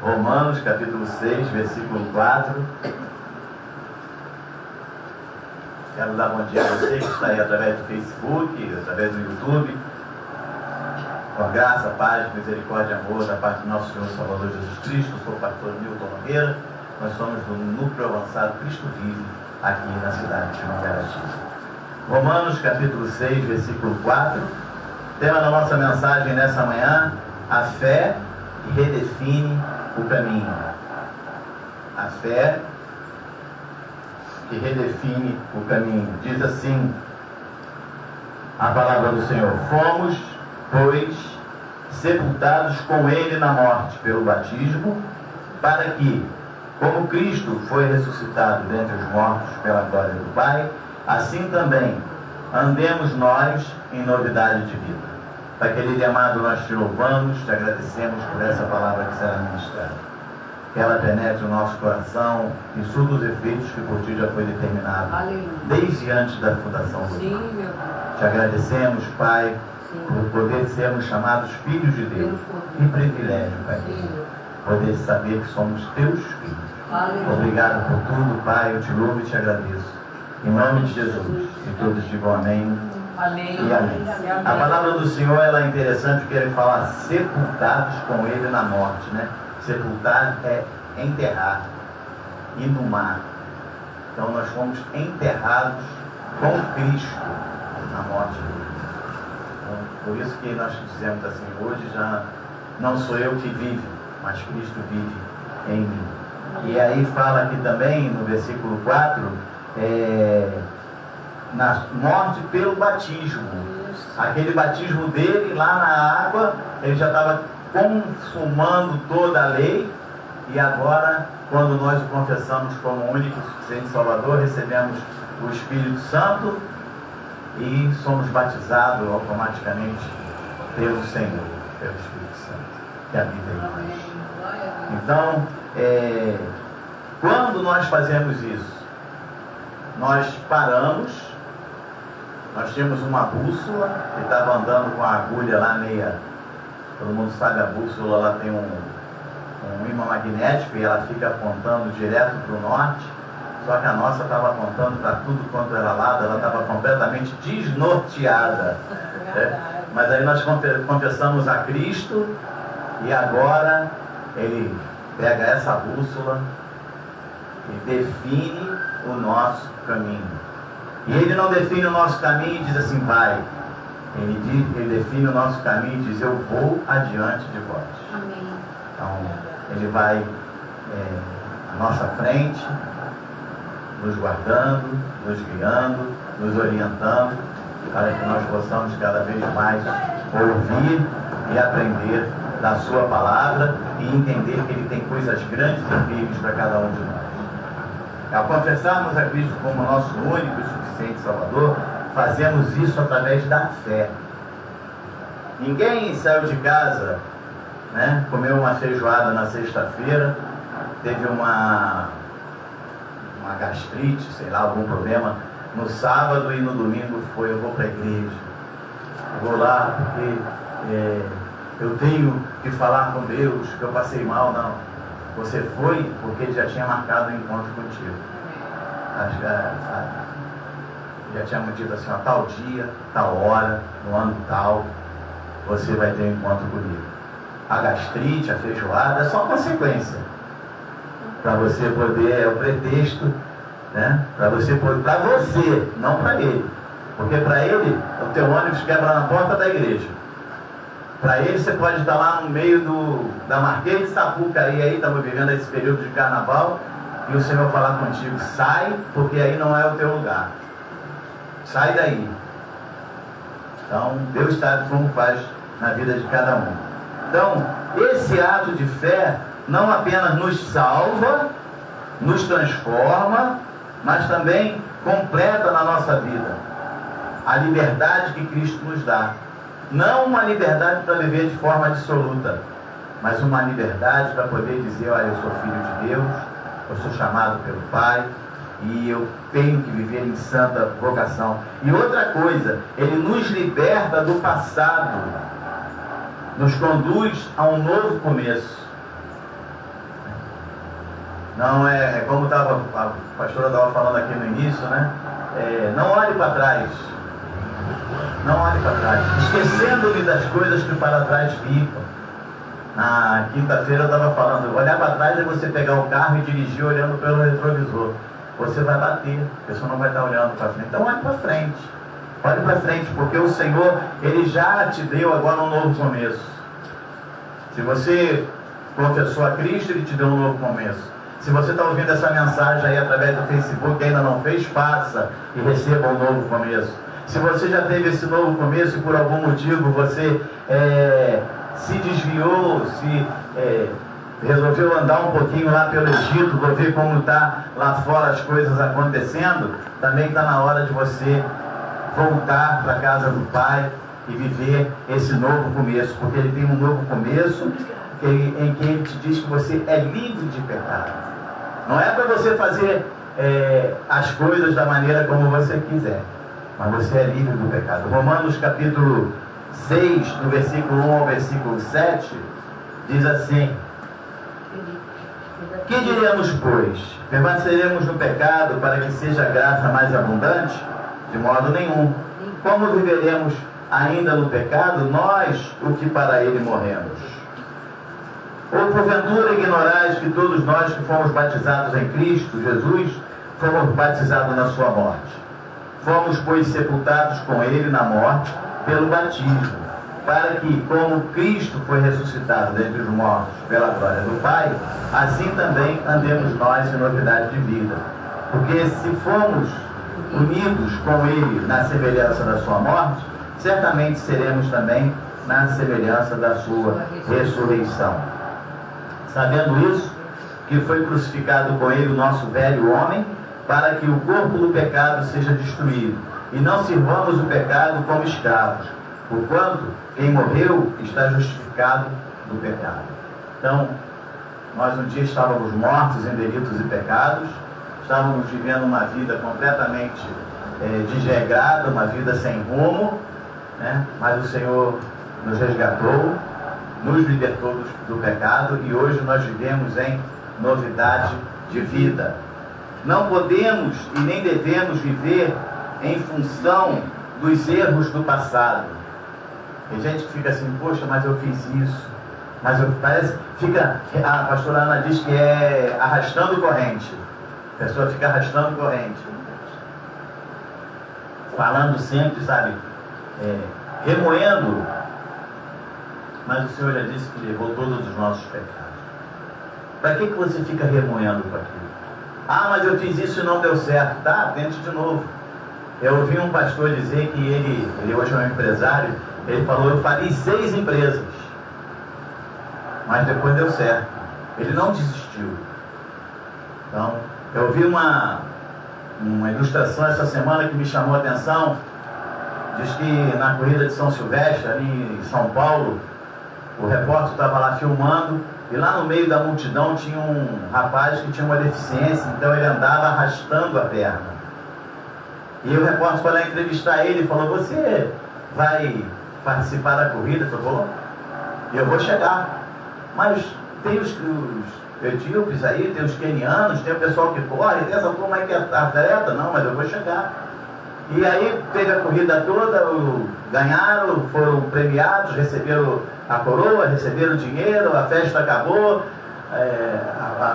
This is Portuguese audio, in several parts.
Romanos, capítulo 6, versículo 4. Quero dar bom dia a você que está aí através do Facebook, através do YouTube. Com a graça, paz, misericórdia e amor da parte do nosso Senhor Salvador Jesus Cristo. Eu sou o pastor Milton Nogueira. Nós somos do Núcleo Avançado Cristo Vive, aqui na cidade de Mangaratiba. Romanos, capítulo 6, versículo 4. Tema da nossa mensagem nessa manhã: a fé que redefine o caminho. A fé que redefine o caminho. Diz assim a palavra do Senhor: fomos, pois, sepultados com Ele na morte pelo batismo, para que, como Cristo foi ressuscitado dentre os mortos pela glória do Pai, assim também andemos nós em novidade de vida. Pai querido e amado, nós te louvamos, te agradecemos por essa palavra que será ministrada. Que ela penetre o nosso coração e surta os efeitos que por ti já foi determinado. Aleluia. Desde antes da fundação do mundo. Te agradecemos, Pai, por poder sermos chamados filhos de Deus. Que privilégio, Pai. Poder saber que somos teus filhos. Aleluia. Obrigado por tudo, Pai. Eu te louvo e te agradeço. Em nome de Jesus. E todos digam amém. Amém. E amém. A palavra do Senhor, ela é interessante porque ele fala sepultados com Ele na morte, né? Sepultar é enterrar, inumar. Então nós fomos enterrados com Cristo na morte dele. Então, por isso que nós dizemos assim: hoje já não sou eu que vive, mas Cristo vive em mim. E aí fala aqui também no versículo 4, na morte pelo batismo. Aquele batismo dele lá na água, ele já estava consumando toda a lei, e agora, quando nós o confessamos como único e suficiente Salvador, recebemos o Espírito Santo e somos batizados automaticamente pelo Senhor, pelo Espírito Santo, que habita em nós. Então, quando nós fazemos isso, nós paramos. Nós tínhamos uma bússola que estava andando com a agulha lá meia. Todo mundo sabe, a bússola lá tem um ímã magnético e ela fica apontando direto para o norte. Só que a nossa estava apontando para tudo quanto era lado, ela estava completamente desnorteada. Mas aí nós confessamos a Cristo e agora Ele pega essa bússola e define o nosso caminho. E Ele não define o nosso caminho e diz assim: vai. Ele define o nosso caminho e diz: eu vou adiante de vós. Amém. Então, Ele vai à nossa frente, nos guardando, nos guiando, nos orientando, para que nós possamos cada vez mais ouvir e aprender da Sua palavra e entender que Ele tem coisas grandes e firmes para cada um de nós. Ao confessarmos a Cristo como nosso único e suficiente Salvador, fazemos isso através da fé. Ninguém saiu de casa, né, comeu uma feijoada na sexta-feira, teve uma gastrite, sei lá, algum problema, no sábado e no domingo eu vou para a igreja. Eu vou lá porque eu tenho que falar com Deus, que eu passei mal. Não. Você foi porque Ele já tinha marcado um encontro contigo. Já tinha dito assim: a tal dia, tal hora, no ano tal, você vai ter um encontro comigo. A gastrite, a feijoada, é só consequência. Para você poder, é o pretexto, né? Para você, não para Ele. Porque para Ele, o teu ônibus quebra na porta da igreja. Para Ele, você pode estar lá no meio da Marquês de Sapucaí, aí estamos vivendo esse período de carnaval, e o Senhor falar contigo: sai, porque aí não é o teu lugar. Sai daí. Então, Deus sabe como faz na vida de cada um. Então, esse ato de fé não apenas nos salva, nos transforma, mas também completa na nossa vida a liberdade que Cristo nos dá. Não uma liberdade para viver de forma absoluta, mas uma liberdade para poder dizer: olha, eu sou filho de Deus, eu sou chamado pelo Pai e eu tenho que viver em santa vocação. E outra coisa, Ele nos liberta do passado, nos conduz a um novo começo. Não é como a pastora estava falando aqui no início, né? Não olhe para trás. Não olhe para trás. Esquecendo-me das coisas que para trás ficam. Na quinta-feira eu estava falando, olhar para trás é você pegar o carro e dirigir olhando pelo retrovisor. Você vai bater, a pessoa não vai estar olhando para frente. Então olhe para frente. Olhe para frente, porque o Senhor, Ele já te deu agora um novo começo. Se você confessou a Cristo, Ele te deu um novo começo. Se você está ouvindo essa mensagem aí através do Facebook e ainda não fez, faça e receba um novo começo. Se você já teve esse novo começo e por algum motivo você se desviou, resolveu andar um pouquinho lá pelo Egito, para ver como está lá fora as coisas acontecendo, também está na hora de você voltar para a casa do Pai e viver esse novo começo, porque Ele tem um novo começo em que Ele te diz que você é livre de pecado. Não é para você fazer as coisas da maneira como você quiser, mas você é livre do pecado. Romanos capítulo 6, do versículo 1 ao versículo 7, diz assim: que diremos, pois? Permaneceremos no pecado para que seja a graça mais abundante? De modo nenhum. Como viveremos ainda no pecado, nós, o que para ele morremos? Ou porventura ignorais que todos nós que fomos batizados em Cristo Jesus, fomos batizados na sua morte? Fomos, pois, sepultados com ele na morte pelo batismo, para que, como Cristo foi ressuscitado dentre os mortos pela glória do Pai, assim também andemos nós em novidade de vida. Porque se fomos unidos com ele na semelhança da sua morte, certamente seremos também na semelhança da sua ressurreição. Sabendo isso, que foi crucificado com ele o nosso velho homem, para que o corpo do pecado seja destruído, e não sirvamos o pecado como escravos, porquanto quem morreu está justificado do pecado. Então, nós um dia estávamos mortos em delitos e pecados, estávamos vivendo uma vida completamente desregrada, uma vida sem rumo, né? Mas o Senhor nos resgatou, nos libertou do pecado, e hoje nós vivemos em novidade de vida. Não podemos e nem devemos viver em função dos erros do passado. Tem gente que fica assim, poxa, mas eu fiz isso, a pastora Ana diz que é arrastando corrente. A pessoa fica arrastando corrente, falando sempre, sabe, remoendo. Mas o Senhor já disse que levou todos os nossos pecados. Para que você fica remoendo com aquilo? Ah, mas eu fiz isso e não deu certo. Tá, tente de novo. Eu ouvi um pastor dizer que ele hoje é um empresário, ele falou, eu falei 6 empresas, mas depois deu certo. Ele não desistiu. Então, eu ouvi uma ilustração essa semana que me chamou a atenção. Diz que na corrida de São Silvestre, ali em São Paulo, o repórter estava lá filmando, e lá no meio da multidão tinha um rapaz que tinha uma deficiência, então ele andava arrastando a perna. E o repórter foi lá entrevistar ele e falou, você vai participar da corrida? Ele falou, eu vou chegar. Mas tem os etíopes aí, tem os quenianos, tem o pessoal que corre, tem essa turma aí que é atleta, não, mas eu vou chegar. E aí teve a corrida toda, ganharam, foram premiados, receberam a coroa, receberam dinheiro, a festa acabou,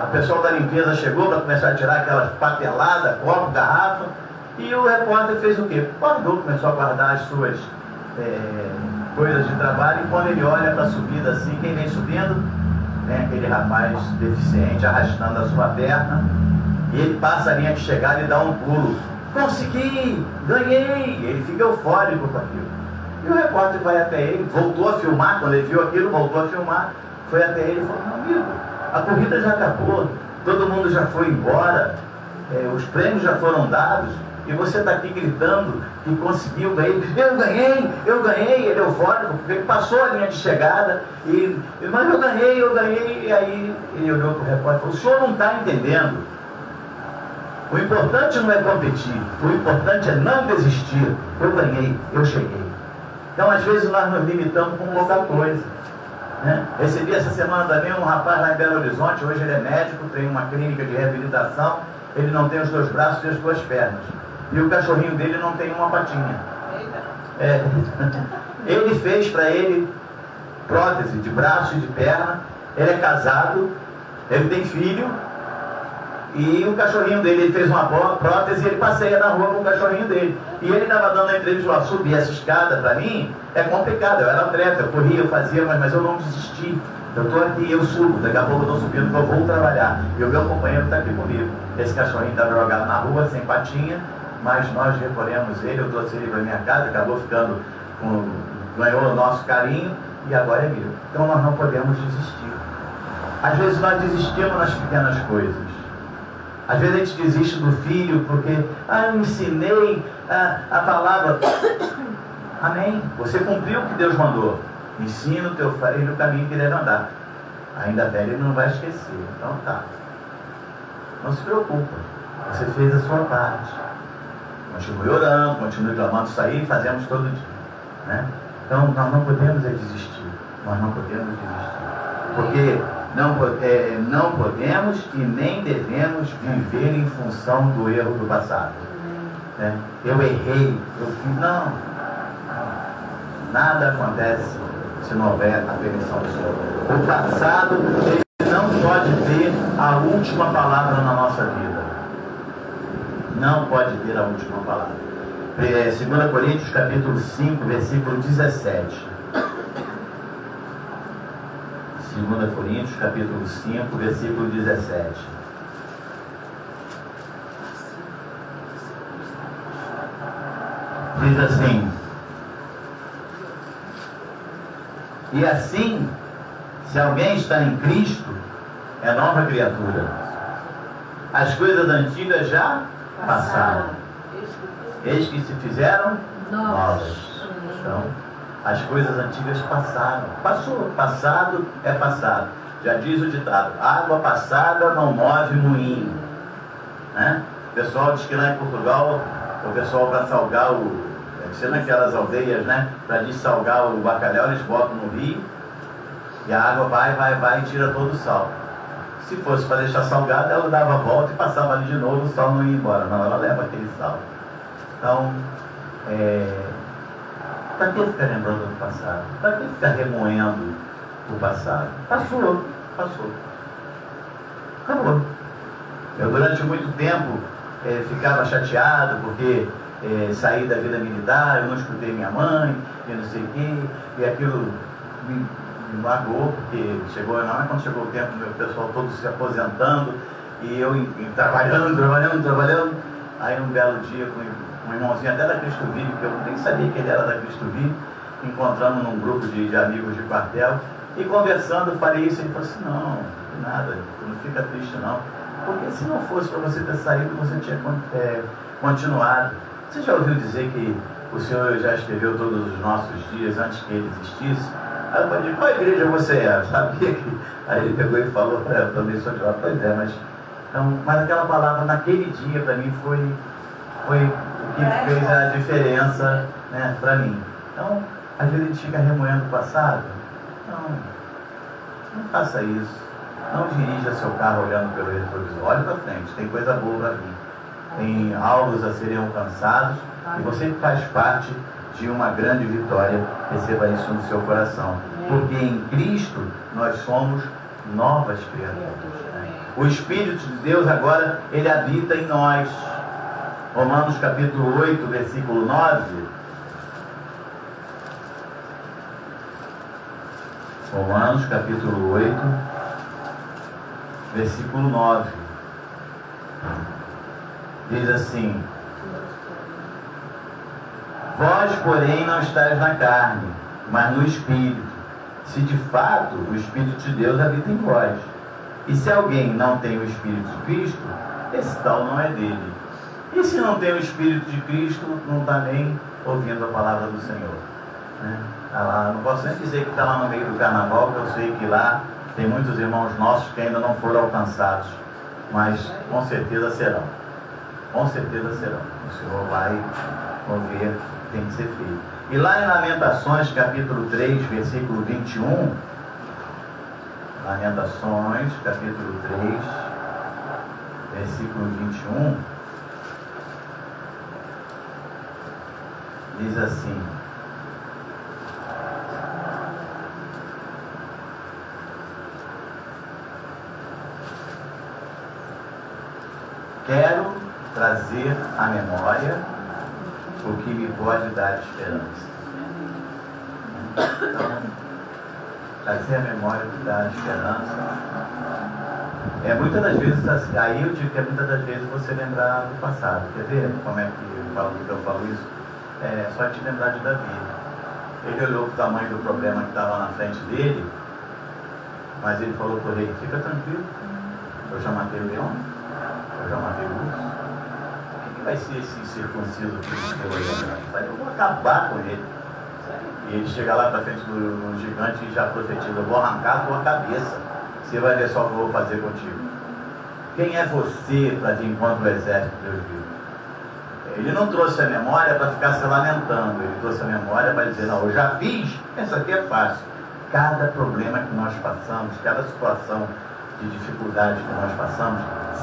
o pessoal da limpeza chegou para começar a tirar aquelas papeladas, copo, garrafa, e o repórter fez o quê? Guardou, começou a guardar as suas coisas de trabalho, e quando ele olha para a subida assim, quem vem subindo? Vem aquele rapaz deficiente arrastando a sua perna, e ele passa a linha de chegada e dá um pulo. Consegui, ganhei, ele fica eufórico com aquilo. E o repórter vai até ele, voltou a filmar, quando ele viu aquilo, voltou a filmar, foi até ele e falou, meu amigo, a corrida já acabou, todo mundo já foi embora, os prêmios já foram dados, e você está aqui gritando que conseguiu, ganhei, ele é eufórico, porque ele passou a linha de chegada, mas eu ganhei, e aí ele olhou para o repórter e falou, o senhor não está entendendo. O importante não é competir, o importante é não desistir. Eu ganhei, eu cheguei. Então, às vezes, nós nos limitamos com pouca coisa. Né? Recebi essa semana também um rapaz lá em Belo Horizonte, hoje ele é médico, tem uma clínica de reabilitação, ele não tem os 2 braços e as 2 pernas. E o cachorrinho dele não tem uma patinha. É. Ele fez para ele prótese de braço e de perna, ele é casado, ele tem filho, e o cachorrinho dele, ele fez uma prótese e ele passeia na rua com o cachorrinho dele. E ele estava dando a entrevista, ó, subir essa escada para mim é complicado, eu era atleta, eu corria, eu fazia, mas eu não desisti. Eu estou aqui, eu subo, daqui a pouco eu estou subindo, eu vou trabalhar. E o meu companheiro está aqui comigo. Esse cachorrinho estava jogado na rua, sem patinha, mas nós recolhemos ele, eu trouxe ele para minha casa, acabou ficando ganhou o nosso carinho e agora é meu. Então nós não podemos desistir. Às vezes nós desistimos nas pequenas coisas. Às vezes a gente desiste do filho porque, eu ensinei a palavra. Amém. Você cumpriu o que Deus mandou. Ensina o teu filho o caminho que ele deve andar. Ainda velho ele não vai esquecer. Então tá. Não se preocupa. Você fez a sua parte. Continue orando, continue clamando, isso aí fazemos todo dia. Né? Então nós não podemos desistir. Nós não podemos desistir. Porque não podemos e nem devemos viver em função do erro do passado. Né? Eu errei, eu fiz. Não. Nada acontece se não houver a permissão do Senhor. O passado, ele não pode ter a última palavra na nossa vida. Não pode ter a última palavra. 2 Coríntios capítulo 5, versículo 17. 2 Coríntios capítulo 5, versículo 17. Diz assim: e assim, se alguém está em Cristo, é nova criatura. As coisas antigas já passaram. Eis que se fizeram novas. Então, as coisas antigas passaram. Passou. Passado é passado. Já diz o ditado: água passada não move moinho. Né? O pessoal diz que lá em Portugal, o pessoal para salgar deve ser naquelas aldeias, né? Para dessalgar o bacalhau, eles botam no rio e a água vai e tira todo o sal. Se fosse para deixar salgado, ela dava a volta e passava ali de novo, o sal não ia embora. Não, ela leva aquele sal. Então, para que ficar lembrando do passado? Para que ficar remoendo o passado? Passou. Acabou. Eu durante muito tempo ficava chateado porque saí da vida militar, eu não escutei minha mãe, e não sei o quê, e aquilo me magoou, porque quando chegou o tempo, meu pessoal todo se aposentando, e eu trabalhando, aí um belo dia com um irmãozinho até da Cristo Vive, que eu nem sabia que ele era da Cristo Vive, encontrando num grupo de amigos de quartel, e conversando, falei isso, e ele falou assim: não nada, não fica triste não, porque se não fosse para você ter saído, você tinha continuado. Você já ouviu dizer que o Senhor já escreveu todos os nossos dias antes que ele existisse? Aí eu falei: qual igreja você é? Sabia que... Aí ele pegou e falou: eu também sou de lá. Pois é, mas aquela palavra naquele dia para mim foi o que fez a diferença, né, para mim. Então, às vezes a gente fica remoendo o passado. Não faça isso. Não dirija seu carro olhando pelo retrovisor. Olhe para frente, tem coisa boa para vir. Tem alvos a serem alcançados, e você que faz parte de uma grande vitória, receba isso no seu coração. Porque em Cristo nós somos novas criaturas. O Espírito de Deus agora, ele habita em nós. Romanos capítulo 8, versículo 9. Romanos capítulo 8, versículo 9. Diz assim: vós, porém, não estáis na carne, mas no Espírito, se de fato o Espírito de Deus habita em vós. E se alguém não tem o Espírito de Cristo, esse tal não é dele. E se não tem o Espírito de Cristo, não está nem ouvindo a palavra do Senhor. Né? Tá lá, não posso nem dizer que está lá no meio do carnaval, porque eu sei que lá tem muitos irmãos nossos que ainda não foram alcançados, mas com certeza serão. Com certeza serão. O Senhor vai mover, tem que ser feito. E lá em Lamentações, capítulo 3, versículo 21, Lamentações, capítulo 3, versículo 21, diz assim: quero trazer à memória o que me pode dar esperança. Então, trazer à memória o que dá esperança. Muitas das vezes, assim, aí eu digo que muitas das vezes você lembrar do passado. Quer ver como é que eu falo isso? É só te lembrar de Davi. Ele olhou para o tamanho do problema que estava na frente dele, mas ele falou para o rei: fica tranquilo, eu já matei o leão, eu já matei o urso. O que vai ser esse circunciso filisteu aí atrás? Eu vou acabar com ele. E ele chega lá para frente do gigante e já profetiza: eu vou arrancar a tua cabeça, você vai ver só o que eu vou fazer contigo. Quem é você para vir contra o exército de Deus vivo? Ele não trouxe a memória para ficar se lamentando, ele trouxe a memória para dizer: não, eu já fiz, isso aqui é fácil. Cada problema que nós passamos, cada situação de dificuldade que nós passamos,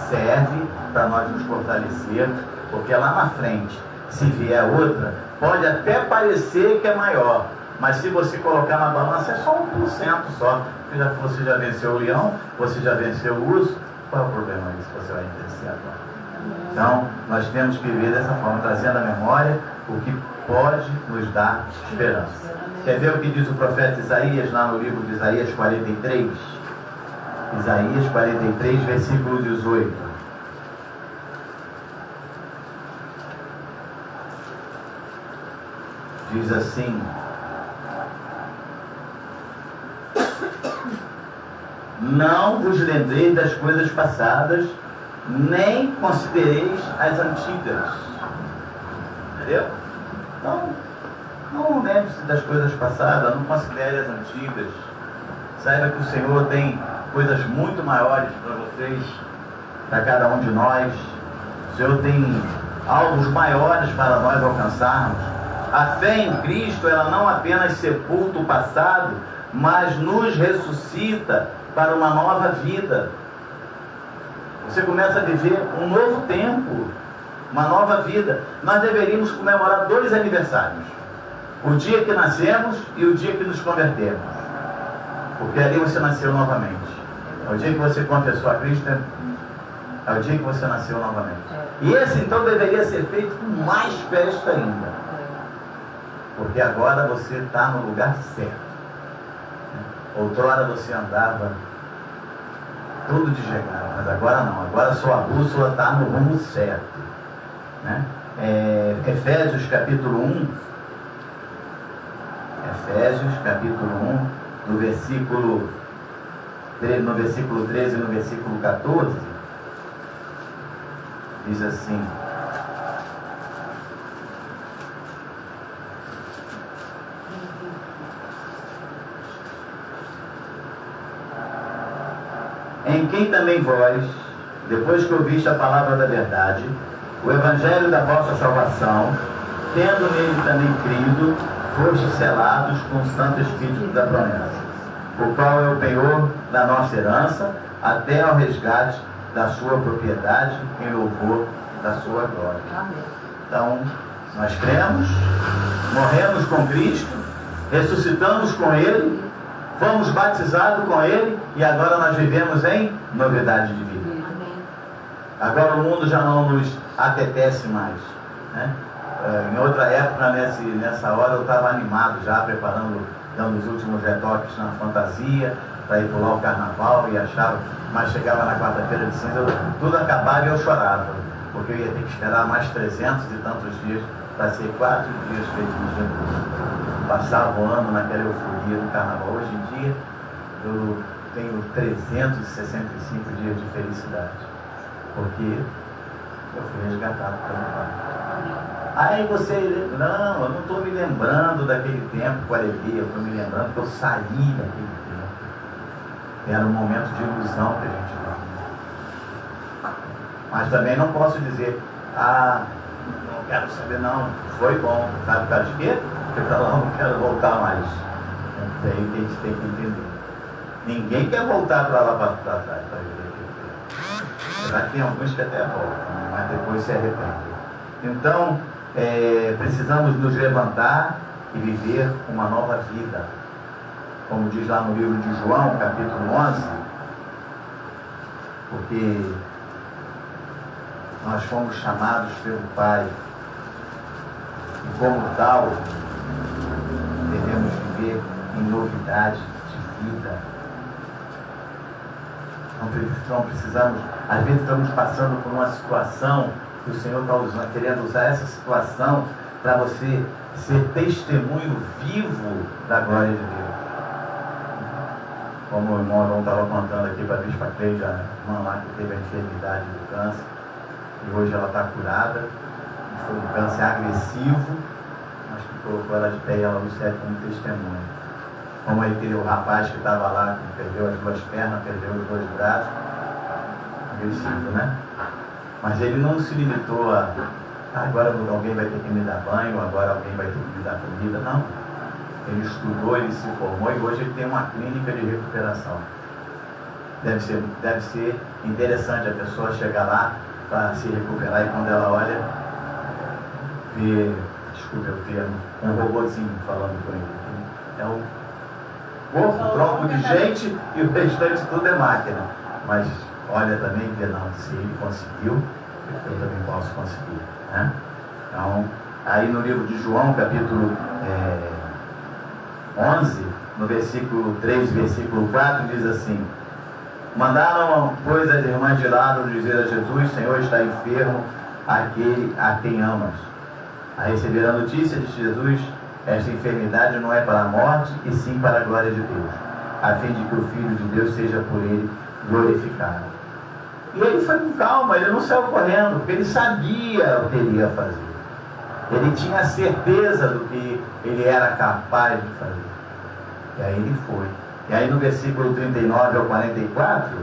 serve para nós nos fortalecer, porque lá na frente, se vier outra, pode até parecer que é maior, mas se você colocar na balança, é só 1% só. Você já venceu o leão, você já venceu o urso, qual é o problema disso que você vai vencer agora? Então, nós temos que viver dessa forma, trazendo à memória o que pode nos dar esperança. Quer ver o que diz o profeta Isaías, lá no livro de Isaías 43? Isaías 43, versículo 18. Diz assim: não vos lembreis das coisas passadas, nem considereis as antigas. Entendeu? Então, não lembre-se das coisas passadas, não considere as antigas. Saiba que o Senhor tem coisas muito maiores para vocês, para cada um de nós. O Senhor tem alvos maiores para nós alcançarmos. A fé em Cristo, ela não apenas sepulta o passado, mas nos ressuscita para uma nova vida. Você começa a viver um novo tempo, uma nova vida. Nós deveríamos comemorar 2 aniversários: o dia que nascemos e o dia que nos convertemos, porque ali você nasceu novamente. É o dia que você confessou a Cristo, é o dia que você nasceu novamente. E esse então deveria ser feito com mais festa ainda, porque agora você está no lugar certo. Outrora você andava todo desregrado, mas agora não, agora sua bússola está no rumo certo, né? Efésios capítulo 1, Efésios capítulo 1, no versículo 13 e no versículo 14, diz assim: em quem também vós, depois que ouviste a palavra da verdade, o evangelho da vossa salvação, tendo nele também crido, fostes selados com o Santo Espírito da promessa, o qual é o penhor da nossa herança, até ao resgate da sua propriedade, em louvor da sua glória. Amém. Então, nós cremos, morremos com Cristo, ressuscitamos com Ele, fomos batizados com Ele, e agora nós vivemos em novidade de vida. Amém. Agora o mundo já não nos apetece mais, né? Em outra época, nessa hora, eu estava animado já, preparando, dando os últimos retoques na fantasia, para ir pular o carnaval, e achava, mas chegava na quarta-feira de cinza, tudo acabava e eu chorava, porque eu ia ter que esperar mais 300 e tantos dias para ser 4 dias felizes de novo. Passava o ano naquela euforia do carnaval. Hoje em dia, eu tenho 365 dias de felicidade, porque eu fui resgatado pelo Pai. Aí você, não, eu não estou me lembrando daquele tempo com alegria, eu estou me lembrando que eu saí daquele tempo. Era um momento de ilusão que a gente tinha. Mas também não posso dizer, não quero saber, não, foi bom. Sabe por causa de quê? Porque para lá eu não quero voltar mais. É aí que a gente tem que entender. Ninguém quer voltar para lá para trás para viver aquilo. Já tem alguns que até voltam, mas depois se arrependem. Então, precisamos nos levantar e viver uma nova vida. Como diz lá no livro de João, capítulo 11, porque nós fomos chamados pelo Pai e como tal devemos viver em novidade de vida. Não precisamos, às vezes estamos passando por uma situação que o Senhor está querendo usar essa situação para você ser testemunho vivo da glória de Deus. Como o irmão Arão estava contando aqui para a Bispa Cleide, a irmã lá que teve a enfermidade do câncer, e hoje ela está curada, foi um câncer agressivo, mas que colocou ela de pé e ela serve como testemunho. Como aí teve o rapaz que estava lá, que perdeu as duas pernas, perdeu os dois braços, agressivo, né? Mas ele não se limitou a agora alguém vai ter que me dar banho, agora alguém vai ter que me dar comida, não. Ele estudou, ele se formou e hoje ele tem uma clínica de recuperação. Deve ser interessante a pessoa chegar lá para se recuperar e quando ela olha, vê, desculpe o termo, um robôzinho falando com ele. É um corpo, tronco de gente e o restante tudo é máquina. Mas olha também e vê, não, se ele conseguiu, eu também posso conseguir. Né? Então, aí no livro de João, capítulo 11, no versículo 3, versículo 4, diz assim: mandaram, pois, as irmãs de Lázaro dizer a Jesus: Senhor, está enfermo aquele a quem amas. A receber a notícia de Jesus: esta enfermidade não é para a morte, e sim para a glória de Deus, a fim de que o Filho de Deus seja por ele glorificado. E ele foi com calma, ele não saiu correndo, porque ele sabia o que ele ia fazer. Ele tinha certeza do que ele era capaz de fazer. E aí ele foi. E aí no versículo 39 ao 44,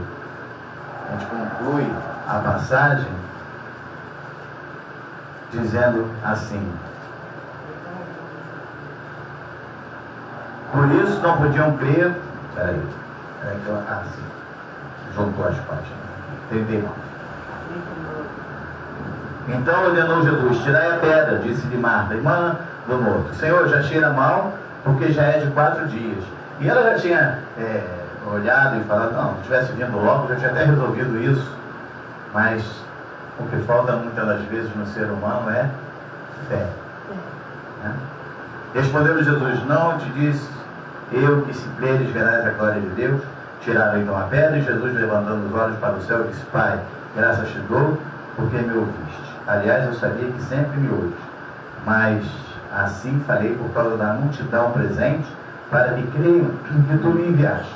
a gente conclui a passagem dizendo assim: por isso não podiam crer. Peraí que eu juntou as páginas. 39. Então ordenou Jesus: tirai a pedra, disse-lhe Marta, irmã do morto. Senhor, já cheira mal, porque já é de 4 dias. E ela já tinha olhado e falado: não, se tivesse vindo logo, já tinha até resolvido isso. Mas o que falta muitas das vezes no ser humano é fé. Né? Respondeu Jesus: não te disse eu que se creres verás a glória de Deus? Tiraram então a pedra, e Jesus, levantando os olhos para o céu, disse: Pai, graças te dou, porque me ouviste. Aliás, eu sabia que sempre me ouves, mas assim falei por causa da multidão presente, para que creiam que tu me enviaste.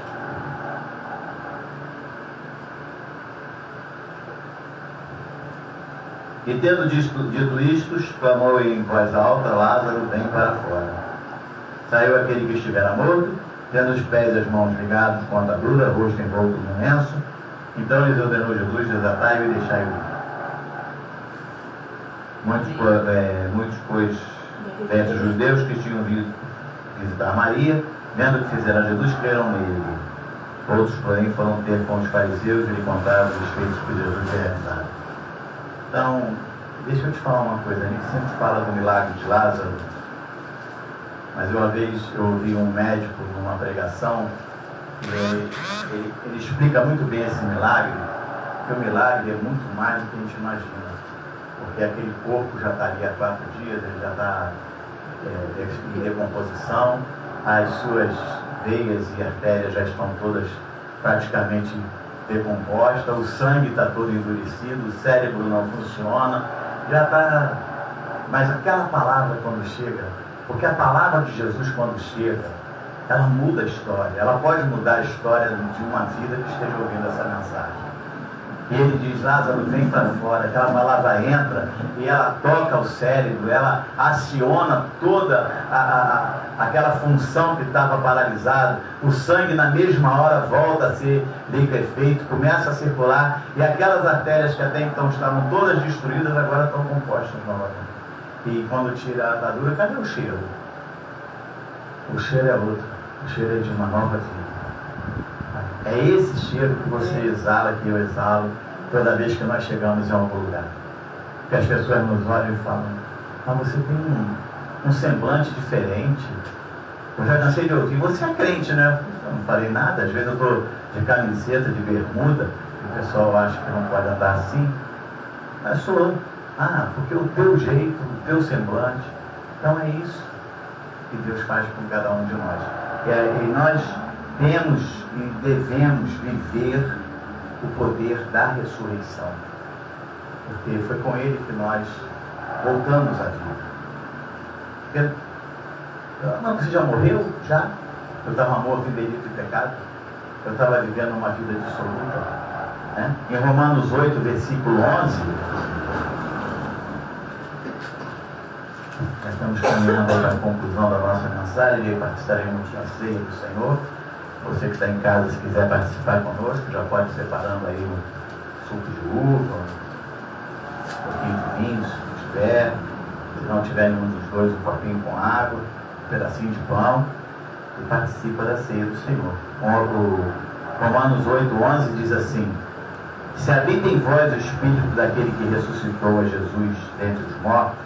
E tendo dito isto, exclamou em voz alta: Lázaro, vem para fora. Saiu aquele que estivera morto, tendo os pés e as mãos ligados com atadura, o rosto envolto no lenço. Então lhes ordenou Jesus: desatai-o e deixai-o ir. Muitos, pois, dentre os judeus que tinham vindo visitar Maria, vendo o que fizera Jesus, creram nele. Outros, porém, foram ter com os fariseus e lhe contaram os feitos que Jesus tinha realizado. Então, deixa eu te falar uma coisa. A gente sempre fala do milagre de Lázaro, mas uma vez eu ouvi um médico numa pregação, e ele explica muito bem esse milagre, que o milagre é muito mais do que a gente imagina. Porque aquele corpo já está ali há 4 dias, ele já está em decomposição, as suas veias e artérias já estão todas praticamente decompostas, o sangue está todo endurecido, o cérebro não funciona, já está. Mas aquela palavra quando chega, porque a palavra de Jesus quando chega, ela muda a história, ela pode mudar a história de uma vida que esteja ouvindo essa mensagem. E ele diz: Lázaro, vem para fora. Aquela palavra entra e ela toca o cérebro, ela aciona toda aquela função que estava paralisada. O sangue na mesma hora volta a ser liquefeito, começa a circular, e aquelas artérias que até então estavam todas destruídas agora estão compostas novamente. E quando tira a atadura, cadê o cheiro? O cheiro é outro. O cheiro é de uma nova vida. É esse cheiro que você exala, que eu exalo, toda vez que nós chegamos em algum lugar. Que as pessoas nos olham e falam: ah, você tem um semblante diferente. Eu já cansei de ouvir: você é crente, né? Eu não falei nada. Às vezes eu estou de camiseta, de bermuda, e o pessoal acha que não pode andar assim. Mas sou. Ah, porque o teu jeito, o teu semblante. Então é isso que Deus faz com cada um de nós. E nós temos e devemos viver o poder da ressurreição. Porque foi com Ele que nós voltamos à vida. Não, você já morreu? Já? Eu estava morto em delito e pecado. Eu estava vivendo uma vida dissoluta. Né? Em Romanos 8, versículo 11, nós estamos caminhando para a conclusão da nossa mensagem e participaremos na ceia do Senhor. Você que está em casa, se quiser participar conosco, já pode ir separando aí um suco de uva, um pouquinho de vinho, se tiver. Se não tiver nenhum dos dois, um copinho com água, um pedacinho de pão, e participa da ceia do Senhor. O Romanos 8:11 diz assim: se habita em vós o Espírito daquele que ressuscitou a Jesus dentre os mortos,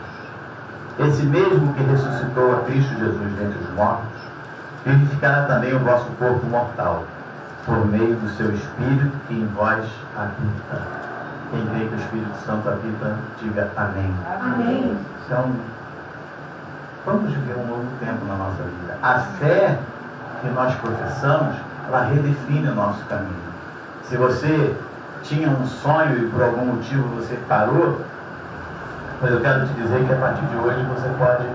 esse mesmo que ressuscitou a Cristo Jesus dentre os mortos, vivificará também o vosso corpo mortal, por meio do seu Espírito que em vós habita. Quem crê que o Espírito Santo habita, diga amém. Amém. Então, vamos viver um novo tempo na nossa vida. A fé que nós professamos, ela redefine o nosso caminho. Se você tinha um sonho e por algum motivo você parou, mas eu quero te dizer que a partir de hoje você pode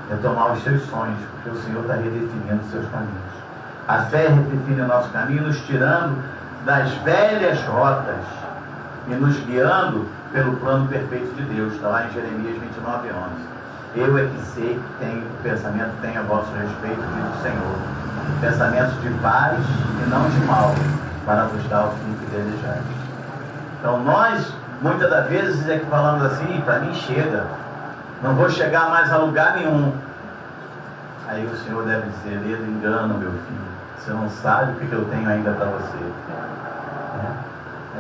retomar os seus sonhos, porque o Senhor está redefinindo os seus caminhos. A fé redefine o nosso caminho, nos tirando das velhas rotas e nos guiando pelo plano perfeito de Deus. Está lá em Jeremias 29:11. Eu é que sei que tem o pensamento que tem a vosso respeito, diz o Senhor. Pensamentos de paz e não de mal, para vos dar o fim que desejais. Então nós, muitas das vezes, é que falamos assim: para mim chega, não vou chegar mais a lugar nenhum. Aí o Senhor deve dizer: ele engana, meu filho, você não sabe o que eu tenho ainda para você.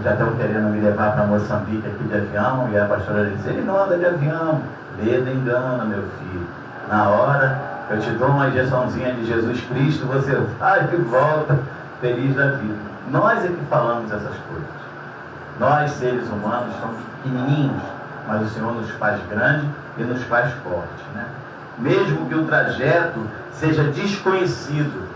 Já estão querendo me levar para Moçambique aqui de avião, e a pastora diz: ele não anda de avião. Medo engana, meu filho. Na hora eu te dou uma injeçãozinha de Jesus Cristo, você vai e volta feliz da vida. Nós é que falamos essas coisas. Nós, seres humanos, somos pequenininhos, mas o Senhor nos faz grande e nos faz forte, né? Mesmo que o trajeto seja desconhecido.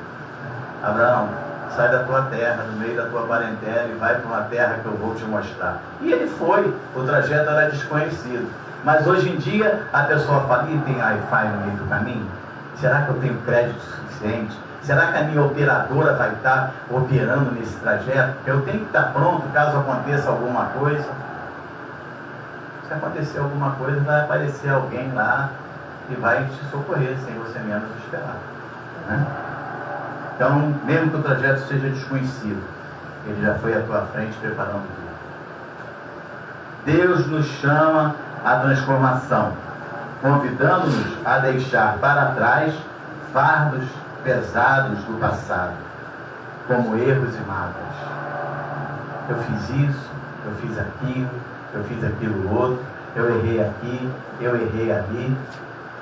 Abraão, sai da tua terra, no meio da tua parentela, e vai para uma terra que eu vou te mostrar. E ele foi, o trajeto era desconhecido. Mas hoje em dia a pessoa fala: e tem Wi-Fi no meio do caminho? Será que eu tenho crédito suficiente? Será que a minha operadora vai estar operando nesse trajeto? Eu tenho que estar pronto caso aconteça alguma coisa. Se acontecer alguma coisa, vai aparecer alguém lá e vai te socorrer sem você menos esperar, né? Então, mesmo que o trajeto seja desconhecido, ele já foi à tua frente preparando tudo. Deus nos chama à transformação, convidando-nos a deixar para trás fardos pesados do passado, como erros e mágoas. Eu fiz isso, eu fiz aquilo, eu fiz aquilo outro, eu errei aqui, eu errei ali,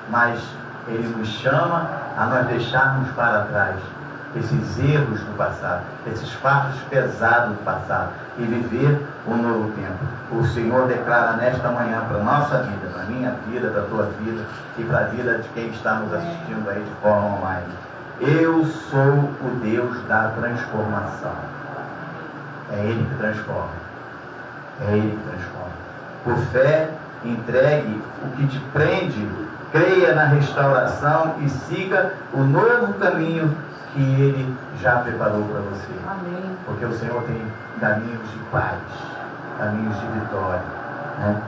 mas Ele nos chama a nós deixarmos para trás esses erros do passado, esses fardos pesados do passado, e viver um novo tempo. O Senhor declara nesta manhã para a nossa vida, para a minha vida, para a tua vida e para a vida de quem está nos assistindo aí de forma online: eu sou o Deus da transformação. É Ele que transforma. É Ele que transforma. Por fé, entregue o que te prende, creia na restauração e siga o novo caminho que Ele já preparou para você. Amém. Porque o Senhor tem caminhos de paz, caminhos de vitória, né?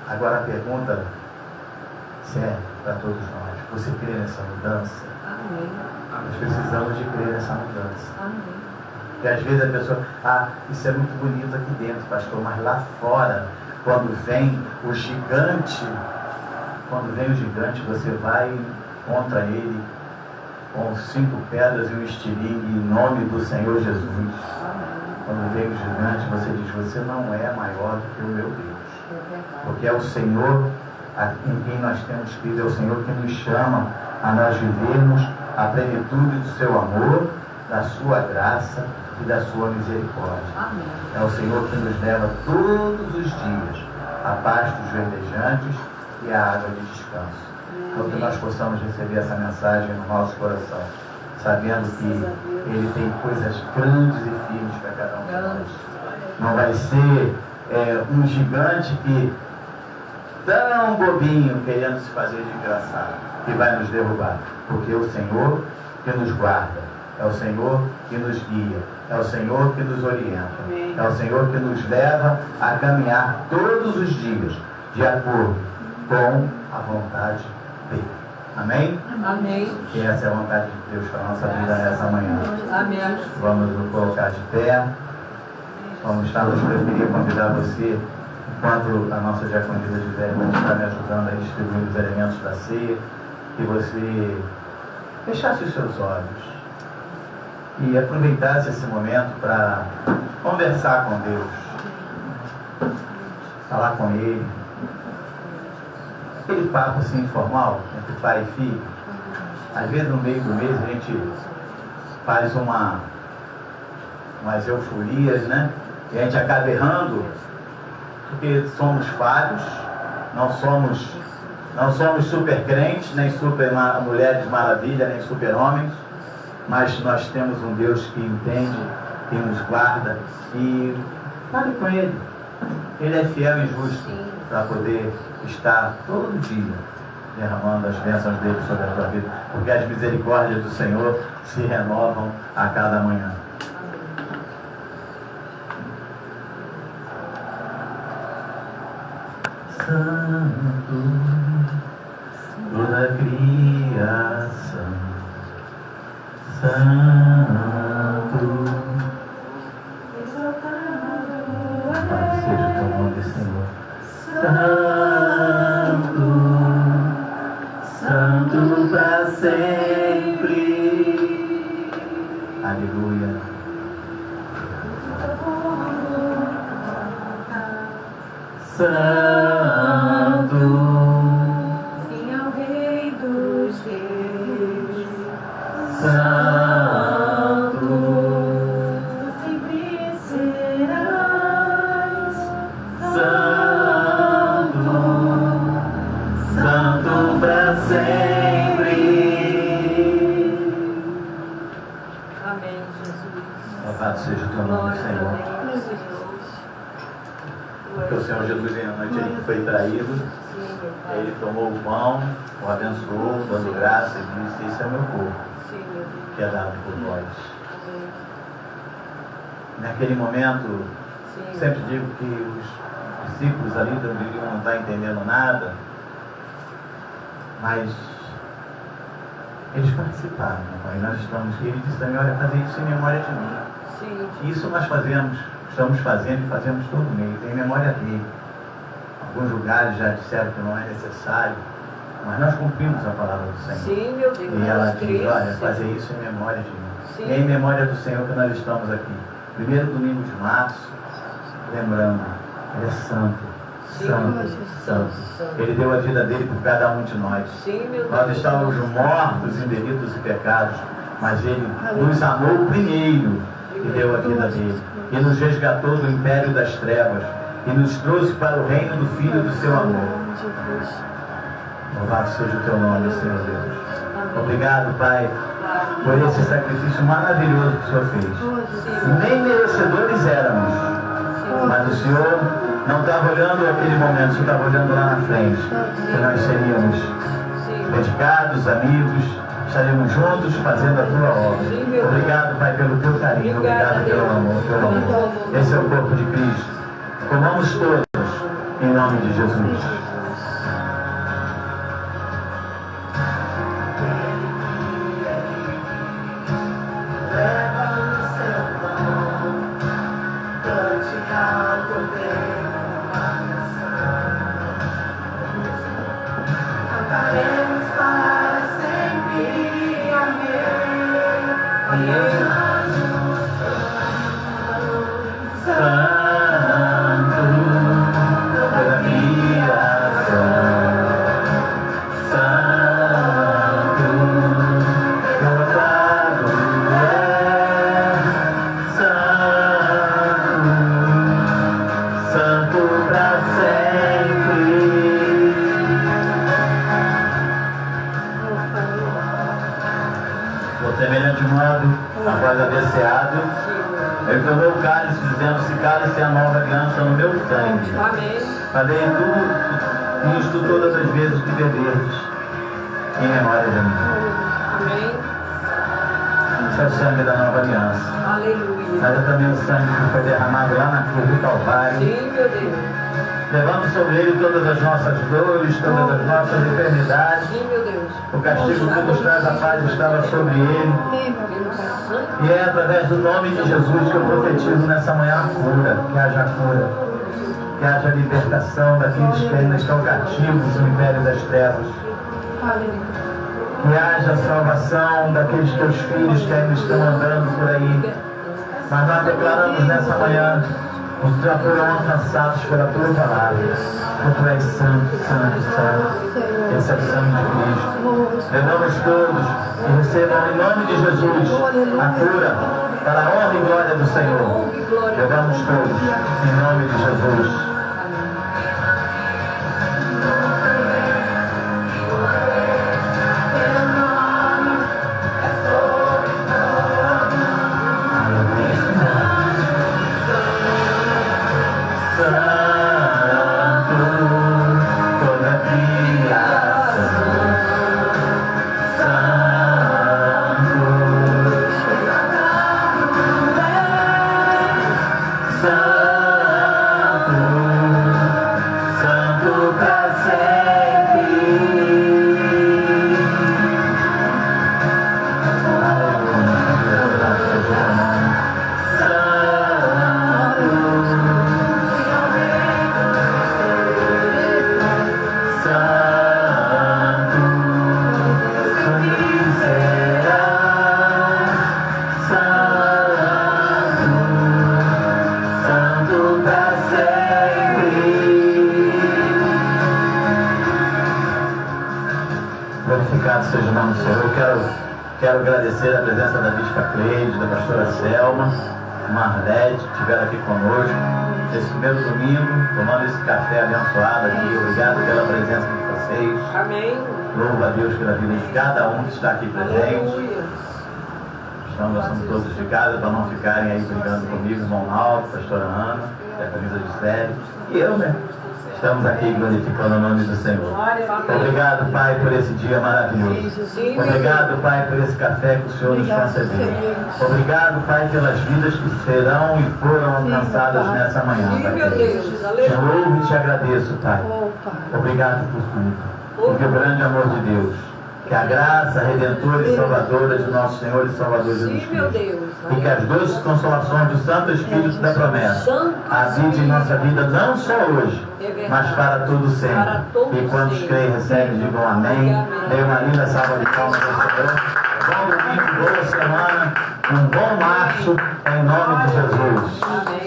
Agora a pergunta serve para todos nós: você crê nessa mudança? Amém. Nós precisamos de crer nessa mudança. Amém. Porque às vezes a pessoa: isso é muito bonito aqui dentro, pastor, mas lá fora, quando vem o gigante, você vai contra ele com 5 pedras e um estilingue, em nome do Senhor Jesus. Quando vem o gigante, você diz, você não é maior do que o meu Deus. Porque é o Senhor em quem nós temos crido, é o Senhor que nos chama a nós vivermos a plenitude do seu amor, da sua graça e da sua misericórdia. Amém. É o Senhor que nos leva todos os dias a paz dos verdejantes e a água de descanso. Então que nós possamos receber essa mensagem no nosso coração, sabendo que Ele tem coisas grandes e firmes para cada um de nós. Não vai ser um gigante que tão bobinho, querendo se fazer de engraçado, que vai nos derrubar, porque é o Senhor que nos guarda, é o Senhor que nos guia, é o Senhor que nos orienta, é o Senhor que nos leva a caminhar todos os dias de acordo com a vontade dele. Amém? Amém. Que essa é a vontade de Deus para a nossa vida nessa manhã. Amém. Vamos nos colocar de pé. Vamos estar nos preferir convidar você, enquanto a nossa diaconisa de velho vai estar me ajudando a distribuir os elementos da ceia, que você fechasse os seus olhos e aproveitasse esse momento para conversar com Deus, falar com Ele. Aquele papo assim informal entre pai e filho. Às vezes no meio do mês a gente faz umas euforias, né? E a gente acaba errando porque somos falhos, não somos super crentes, nem super mulheres maravilha, nem super homens, mas nós temos um Deus que entende, que nos guarda, e fale com Ele. Ele é fiel e justo para poder estar todo dia derramando as bênçãos dele sobre a tua vida, porque as misericórdias do Senhor se renovam a cada manhã. Santo, toda a criação, Santo, louvado seja o teu nome, Senhor. Santo, Santo para sempre. Aleluia. Santo, Sim ao Rei dos Reis. Santo, Sempre serás. Santo, Santo para sempre. Amém, Jesus. Louvado seja o teu nome, Senhor. Glória a Deus, Senhor. Porque o Senhor Jesus, em noite, ele foi traído, Sim, meu Pai. ele tomou o pão, o abençoou, dando graça, e disse: esse é meu corpo, Sim, meu Deus. que é dado por vós. Amém. Naquele momento, Sim. sempre digo que os discípulos ali deveriam não estar entendendo nada, mas eles participaram, né, Pai? Nós estamos, e ele disse também: olha, fazer isso em memória de mim. Sim. Isso nós estamos fazendo e fazemos todo mês, em memória dele. Alguns lugares já disseram que não é necessário, mas nós cumprimos a palavra do Senhor. Sim, meu Deus. E ela diz: Cristo, olha, sim. fazer isso em memória de mim. Sim. E é em memória do Senhor que nós estamos aqui. Primeiro domingo de março, lembrando, Ele é santo, Sim, santo, santo. Ele deu a vida dele por cada um de nós. Sim, meu Deus. Nós estávamos mortos em delitos e pecados, mas Ele nos amou primeiro e deu a vida dele. E nos resgatou do império das trevas e nos trouxe para o reino do Filho do seu amor. Louvado seja o teu nome, Senhor Deus. Obrigado, Pai, por esse sacrifício maravilhoso que o Senhor fez. Nem merecedores éramos, mas o Senhor não estava olhando aquele momento, o Senhor estava olhando lá na frente, que nós seríamos dedicados, amigos, estaremos juntos fazendo a tua obra. Obrigado, Pai, pelo teu carinho, obrigado pelo amor, pelo amor. Esse é o corpo de Cristo. Comamos todos, em nome de Jesus. Cantaremos para sempre a cálice, dizendo: esse cálice é a nova aliança no meu sangue. Amém. Falei isto todas as vezes que beberdes, em memória de mim. Amém. Isso é o sangue da nova aliança. Aleluia. Mas é também o sangue que foi derramado lá na cruz do Calvário, Sim, meu Deus. levando sobre ele todas as nossas dores, todas as nossas enfermidades. Sim, meu Deus. O castigo que nos traz a paz estava sobre ele. E é através do nome de Jesus que eu profetizo nessa manhã a cura, que haja cura, que haja libertação daqueles que ainda estão cativos no império das trevas, que haja salvação daqueles teus filhos que ainda estão andando por aí. Mas nós declaramos nessa manhã: os já foram alcançados pela tua palavra, porque tu és santo, santo, santo. Esse é o sangue de Cristo. Levamos todos e recebam em nome de Jesus a cura para a honra e glória do Senhor. Levamos todos em nome de Jesus. Glorificado seja o nome do Senhor. Eu quero agradecer a presença da Bispa Cleide, da pastora Selma, Marlete, que estiveram aqui conosco nesse primeiro domingo, tomando esse café abençoado aqui. Obrigado pela presença de vocês. Amém. Louvo a Deus pela vida de cada um que está aqui presente. Aleluia. Nós somos todos de casa para não ficarem aí brigando comigo, irmão Alto, pastora Ana, que é a camisa de série. E eu, né? Estamos aqui glorificando o nome do Senhor. Obrigado, Pai, por esse dia maravilhoso. Obrigado, Pai, por esse café que o Senhor nos concedeu. Obrigado, Pai, pelas vidas que serão e foram alcançadas nessa manhã, Pai. Te louvo e te agradeço, Pai. Obrigado por tudo. Porque o grande amor de Deus, que a graça redentora e salvadora de nosso Senhor e Salvador Jesus Cristo, e que as doces consolações do Santo Espírito da promessa habite em nossa vida não só hoje, mas para todo sempre. E quantos creem, recebem, digam amém. Dê uma linda salva de palmas ao Senhor. Bom domingo, boa semana, um bom março, em nome de Jesus.